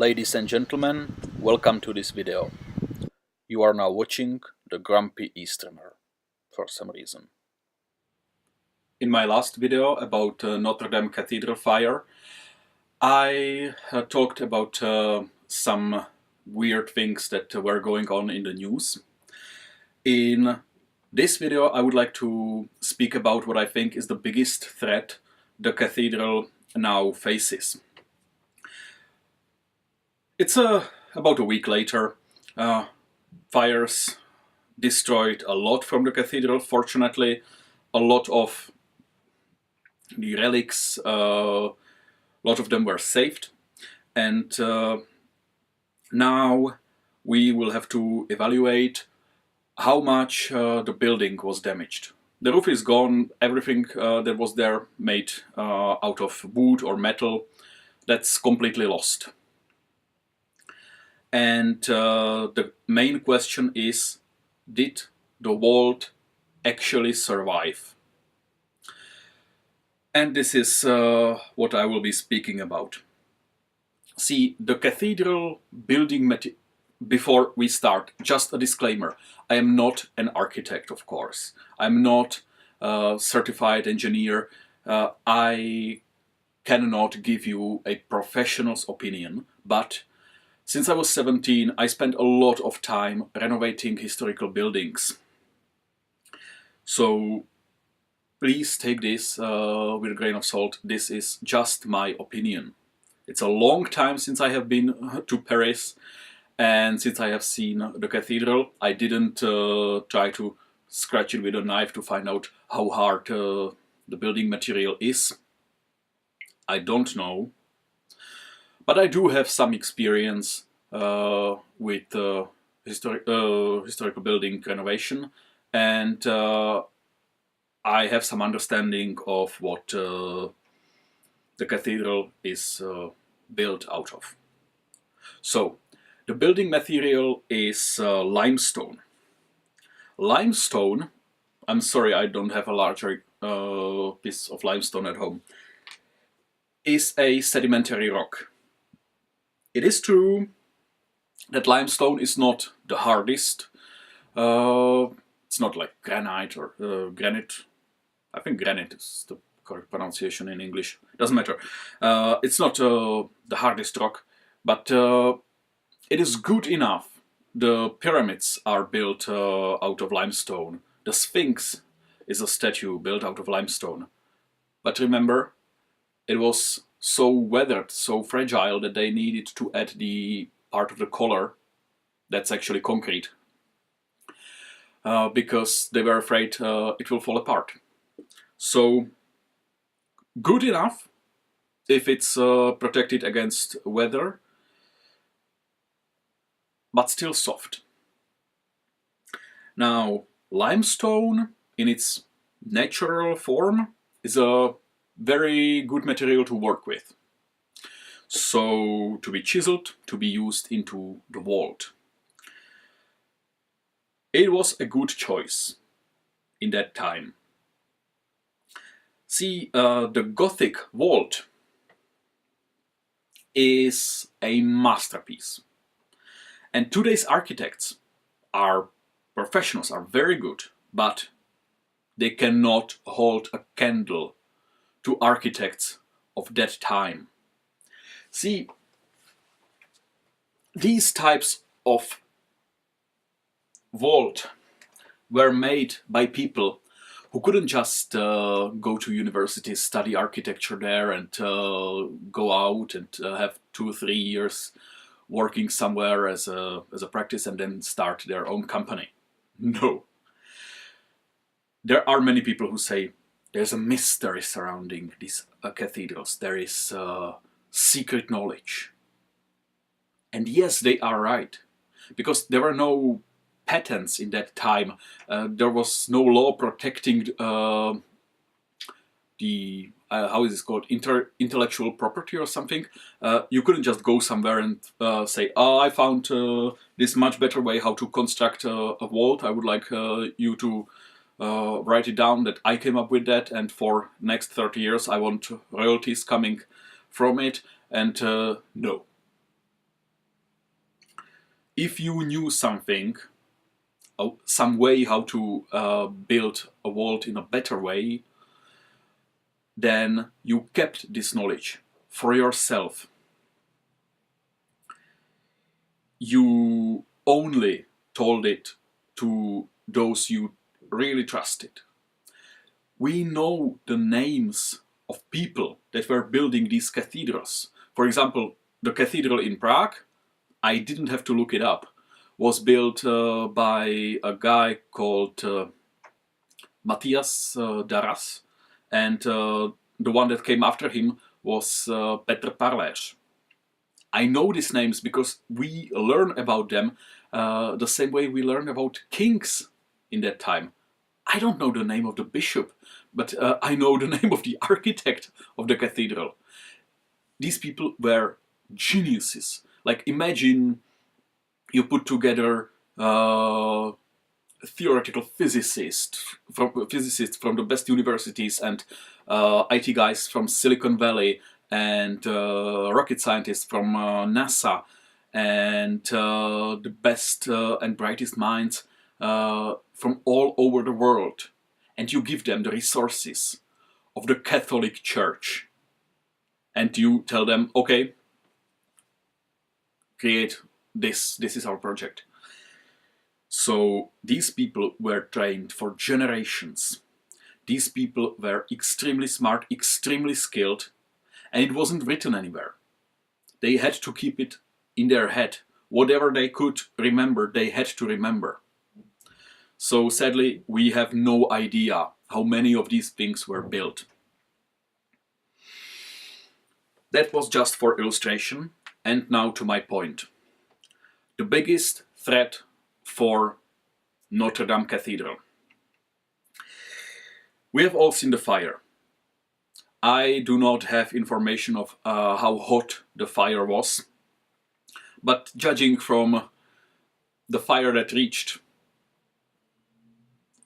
Ladies and gentlemen, welcome to this video. You are now watching the Grumpy Easterner, for some reason. In my last video about Notre Dame Cathedral fire, I talked about some weird things that were going on in the news. In this video I would like to speak about what I think is the biggest threat the cathedral now faces. It's about a week later. Fires destroyed a lot from the cathedral. Fortunately, a lot of the relics, a lot of them were saved. And now we will have to evaluate how much the building was damaged. The roof is gone, everything that was there made out of wood or metal, that's completely lost. And the main question is, did the vault actually survive? And this is what I will be speaking about. See, the cathedral building material. Before we start, just a disclaimer. I am not an architect, of course. I'm not a certified engineer. I cannot give you a professional's opinion, but since I was 17, I spent a lot of time renovating historical buildings. So please take this with a grain of salt. This is just my opinion. It's a long time since I have been to Paris, and since I have seen the cathedral, I didn't try to scratch it with a knife to find out how hard the building material is. I don't know. But I do have some experience with historical building renovation, and I have some understanding of what the cathedral is built out of. So, the building material is limestone. Limestone, I'm sorry I don't have a larger piece of limestone at home, is a sedimentary rock. It is true that limestone is not the hardest. It's not like granite or granite. I think granite is the correct pronunciation in English. Doesn't matter. It's not the hardest rock, but it is good enough. The pyramids are built out of limestone. The Sphinx is a statue built out of limestone. But remember, it was so weathered, so fragile that they needed to add the part of the collar that's actually concrete because they were afraid it will fall apart. So good enough if it's protected against weather, but still soft. Now, limestone in its natural form is a very good material to work with. So, to be chiseled, to be used into the vault. It was a good choice in that time. See, the Gothic vault is a masterpiece. And today's architects are professionals, are very good, but they cannot hold a candle to architects of that time. See, these types of vault were made by people who couldn't just go to university, study architecture there, and go out and have 2 or 3 years working somewhere as a practice and then start their own company. No. There are many people who say there's a mystery surrounding these cathedrals. There is secret knowledge. And yes, they are right. Because there were no patents in that time. There was no law protecting the how is this called, intellectual property or something. You couldn't just go somewhere and say, oh, I found this much better way how to construct a vault. I would like you to write it down that I came up with that, and for next 30 years I want royalties coming from it. And no. If you knew something, some way how to build a vault in a better way, then you kept this knowledge for yourself. You only told it to those you really trusted. We know the names of people that were building these cathedrals. For example, the cathedral in Prague, I didn't have to look it up, was built by a guy called Matthias Daras, and the one that came after him was Petr Parlers. I know these names because we learn about them the same way we learn about kings in that time. I don't know the name of the bishop, but I know the name of the architect of the cathedral. These people were geniuses. Like, imagine you put together theoretical physicists from the best universities and IT guys from Silicon Valley and rocket scientists from NASA and the best and brightest minds from all over the world, and you give them the resources of the Catholic Church, and you tell them, okay, create this is our project. So these people were trained for generations. These people were extremely smart, extremely skilled, and it wasn't written anywhere. They had to keep it in their head. Whatever they could remember, they had to remember. So sadly, we have no idea how many of these things were built. That was just for illustration, and now to my point. The biggest threat for Notre Dame Cathedral. We have all seen the fire. I do not have information of how hot the fire was, but judging from the fire that reached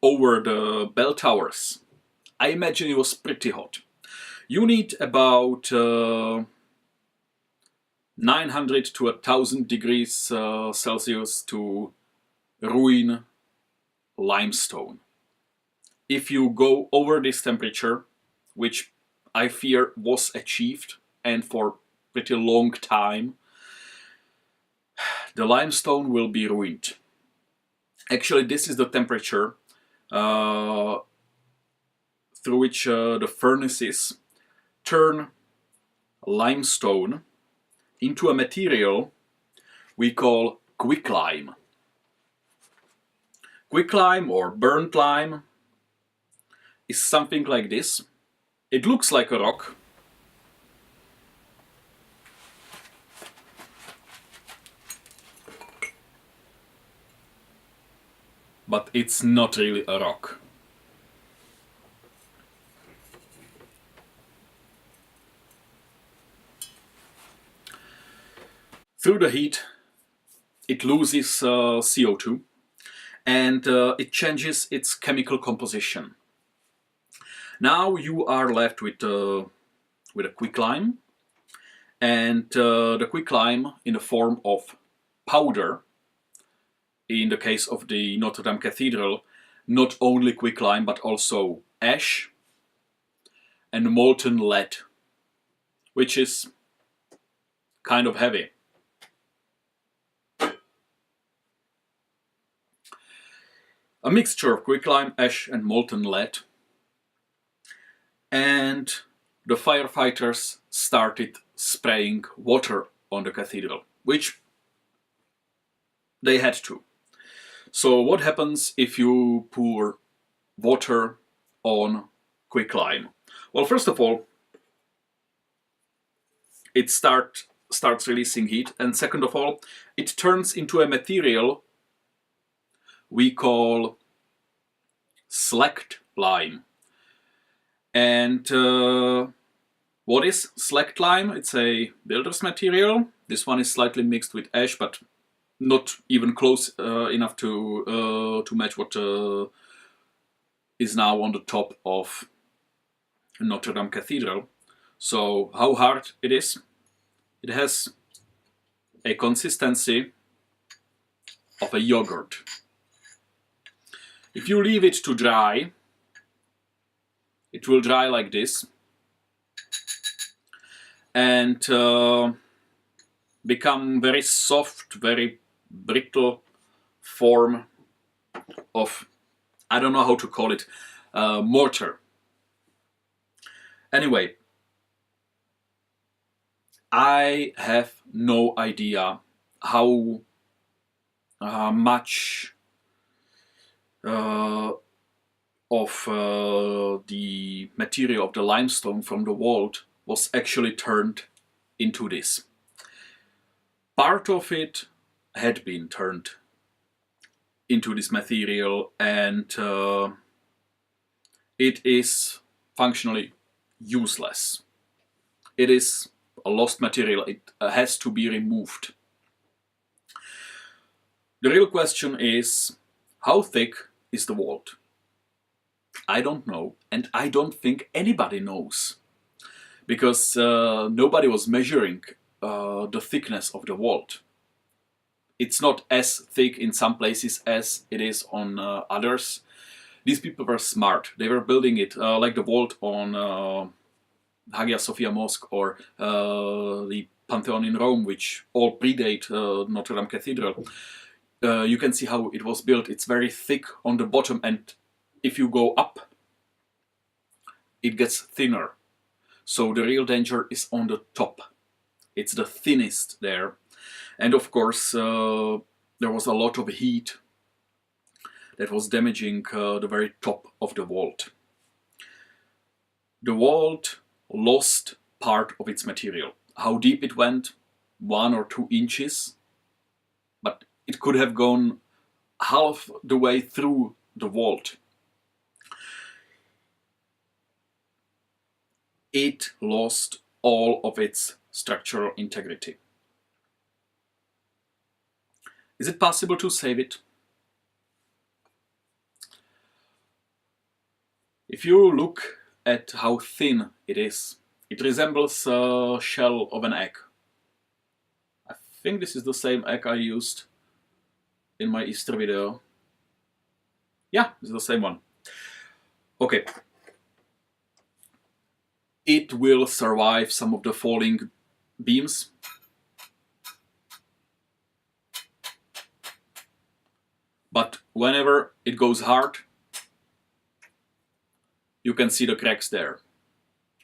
over the bell towers, I imagine it was pretty hot. You need about 900 to 1000 degrees Celsius to ruin limestone. If you go over this temperature, which I fear was achieved and for pretty long time, the limestone will be ruined. Actually, this is the temperature through which the furnaces turn limestone into a material we call quicklime. Quicklime or burnt lime is something like this. It looks like a rock. But it's not really a rock. Through the heat, it loses CO2 and it changes its chemical composition. Now you are left with a quicklime, and the quicklime in the form of powder. In the case of the Notre Dame Cathedral, not only quicklime but also ash and molten lead, which is kind of heavy. A mixture of quicklime, ash and molten lead. And the firefighters started spraying water on the cathedral, which they had to. So what happens if you pour water on quicklime? Well, first of all, it starts releasing heat, and second of all, it turns into a material we call slacked lime. And what is slacked lime? It's a builder's material. This one is slightly mixed with ash, but not even close enough to match what is now on the top of Notre Dame Cathedral. So how hard it is? It has a consistency of a yogurt. If you leave it to dry, it will dry like this and become very soft, very brittle form of, I don't know how to call it, mortar. Anyway, I have no idea how much of the material of the limestone from the vault was actually turned into this. Part of it had been turned into this material, and it is functionally useless. It is a lost material. It has to be removed. The real question is, how thick is the vault? I don't know, and I don't think anybody knows, because nobody was measuring the thickness of the vault. It's not as thick in some places as it is on others. These people were smart. They were building it like the vault on Hagia Sophia Mosque or the Pantheon in Rome, which all predate Notre Dame Cathedral. You can see how it was built. It's very thick on the bottom, and if you go up, it gets thinner. So the real danger is on the top. It's the thinnest there. And of course, there was a lot of heat that was damaging the very top of the vault. The vault lost part of its material. How deep it went? 1 or 2 inches. But it could have gone half the way through the vault. It lost all of its structural integrity. Is it possible to save it? If you look at how thin it is, it resembles a shell of an egg. I think this is the same egg I used in my Easter video. Yeah, it's the same one. Okay. It will survive some of the falling beams. But whenever it goes hard, you can see the cracks there.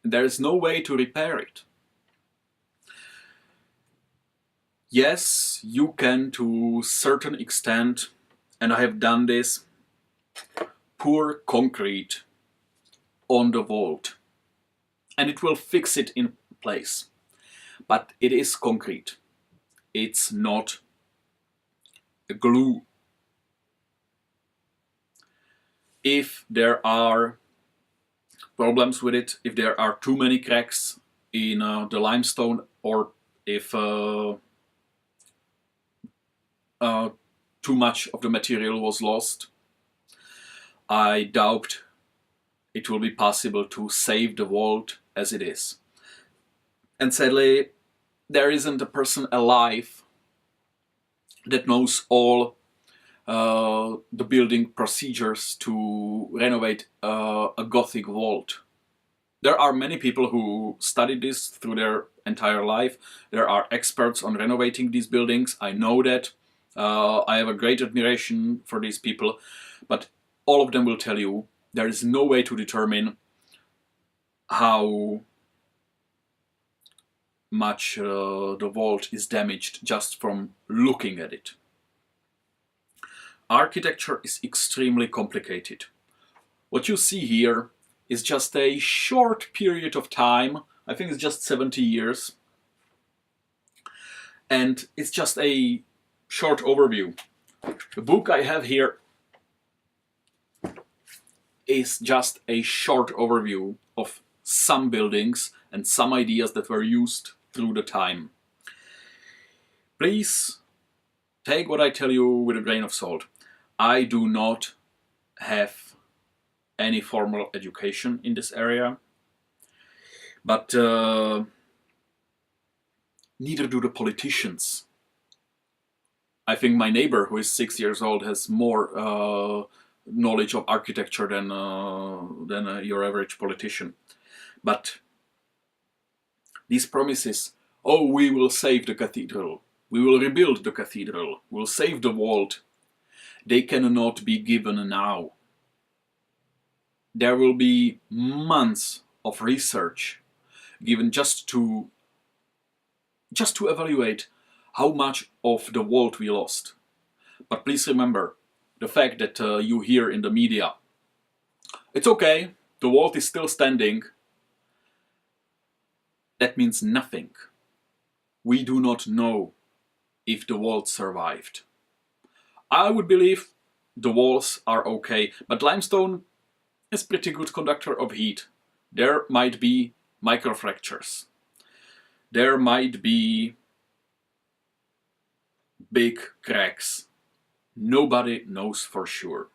There is no way to repair it. Yes, you can to a certain extent, and I have done this, pour concrete on the vault, and it will fix it in place. But it is concrete. It's not a glue. If there are problems with it, if there are too many cracks in the limestone, or if too much of the material was lost, I doubt it will be possible to save the vault as it is. And sadly, there isn't a person alive that knows all the building procedures to renovate a Gothic vault. There are many people who studied this through their entire life. There are experts on renovating these buildings. I know that. I have a great admiration for these people, but all of them will tell you there is no way to determine how much the vault is damaged just from looking at it. Architecture is extremely complicated. What you see here is just a short period of time. I think it's just 70 years. And it's just a short overview. The book I have here is just a short overview of some buildings and some ideas that were used through the time. Please take what I tell you with a grain of salt. I do not have any formal education in this area, but neither do the politicians. I think my neighbor, who is 6 years old, has more knowledge of architecture than your average politician. But these promises, oh, we will save the cathedral, we will rebuild the cathedral, we'll save the vault, they cannot be given now. There will be months of research given just to evaluate how much of the vault we lost. But please remember, the fact that you hear in the media, it's okay, the vault is still standing, that means nothing. We do not know if the vault survived. I would believe the walls are okay, but limestone is a pretty good conductor of heat. There might be microfractures. There might be big cracks. Nobody knows for sure.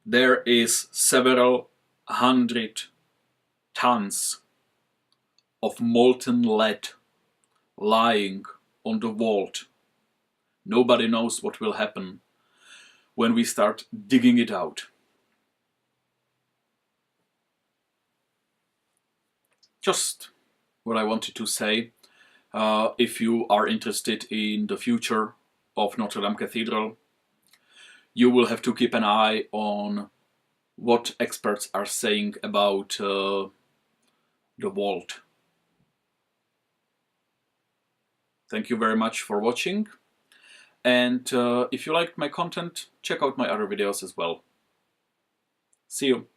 There is several hundred tons of molten lead lying on the vault. Nobody knows what will happen when we start digging it out. Just what I wanted to say. If you are interested in the future of Notre Dame Cathedral, you will have to keep an eye on what experts are saying about the vault. Thank you very much for watching, and if you liked my content, check out my other videos as well. See you!